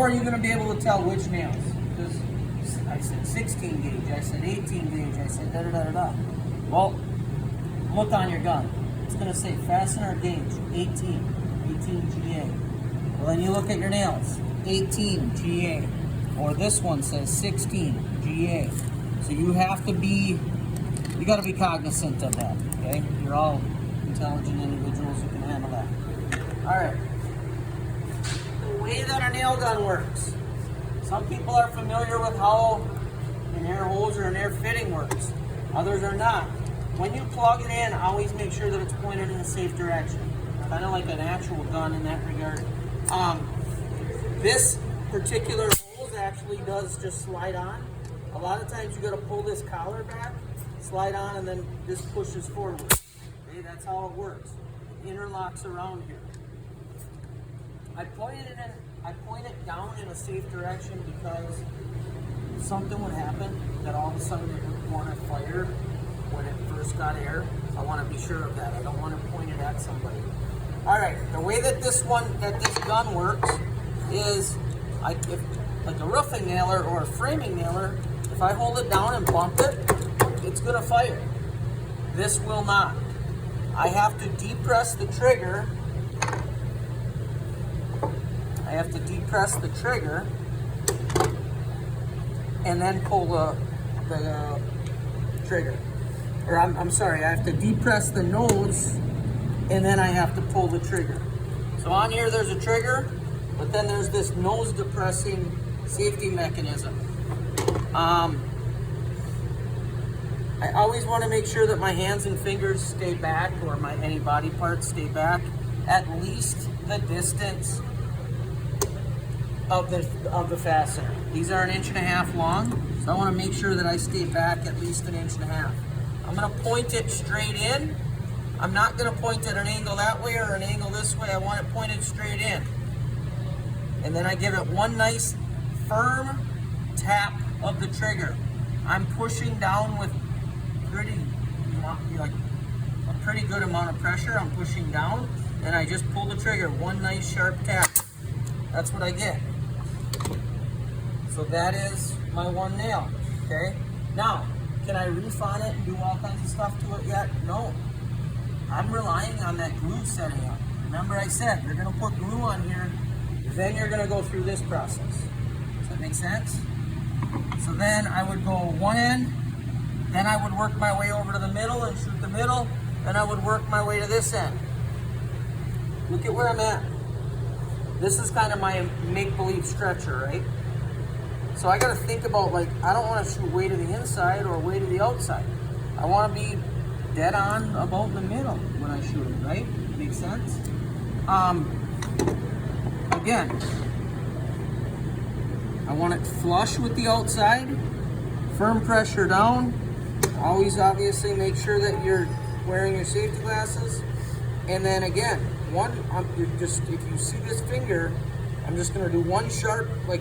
are you going to be able to tell which nails? Because I said 16 gauge, I said 18 gauge, I said da-da-da-da-da. Well, look on your gun. It's going to say fastener gauge 18 GA. Well, then you look at your nails, 18 GA. Or this one says 16 GA. So you have to be, you got to be cognizant of that, okay? You're all intelligent individuals who can handle that. All right. The way that a nail gun works. Some people are familiar with how an air hose or an air fitting works. Others are not. When you plug it in, always make sure that it's pointed in a safe direction. Kind of like an actual gun in that regard. This particular hose actually does just slide on. A lot of times you got to pull this collar back, slide on, and then this pushes forward. Okay, that's how it works. It interlocks around here. I point it down in a safe direction because something would happen that all of a sudden it would want to fire when it first got air. I want to be sure of that. I don't want to point it at somebody. All right, the way that this gun works is, if like a roofing nailer or a framing nailer, if I hold it down and bump it, it's gonna fire. This will not. I have to depress the trigger. And then pull the trigger. Or I'm sorry, I have to depress the nose and then I have to pull the trigger. So on here there's a trigger, but then there's this nose depressing safety mechanism. I always want to make sure that my hands and fingers stay back, or any body parts stay back at least the distance of the fastener. These are 1.5 inches long, so I want to make sure that I stay back at least 1.5 inches. I'm going to point it straight in. I'm not going to point at an angle that way or an angle this way. I want it pointed straight in. And then I give it one nice firm tap of the trigger. I'm pushing down with a pretty good amount of pressure. I'm pushing down, and I just pull the trigger. One nice sharp tap. That's what I get. So that is my one nail. Okay. Now, can I reef on it and do all kinds of stuff to it yet? No. I'm relying on that glue setting up. Remember I said, you're going to put glue on here, then you're going to go through this process. Does that make sense? So then I would go one end, then I would work my way over to the middle and shoot the middle, then I would work my way to this end. Look at where I'm at. This is kind of my make-believe stretcher, right? So I got to think about, like, I don't want to shoot way to the inside or way to the outside. I want to be dead on about the middle when I shoot it, right? Makes sense? Again, I want it flush with the outside, firm pressure down. Always obviously make sure that you're wearing your safety glasses. And then again, if you see this finger, I'm just gonna do one sharp, like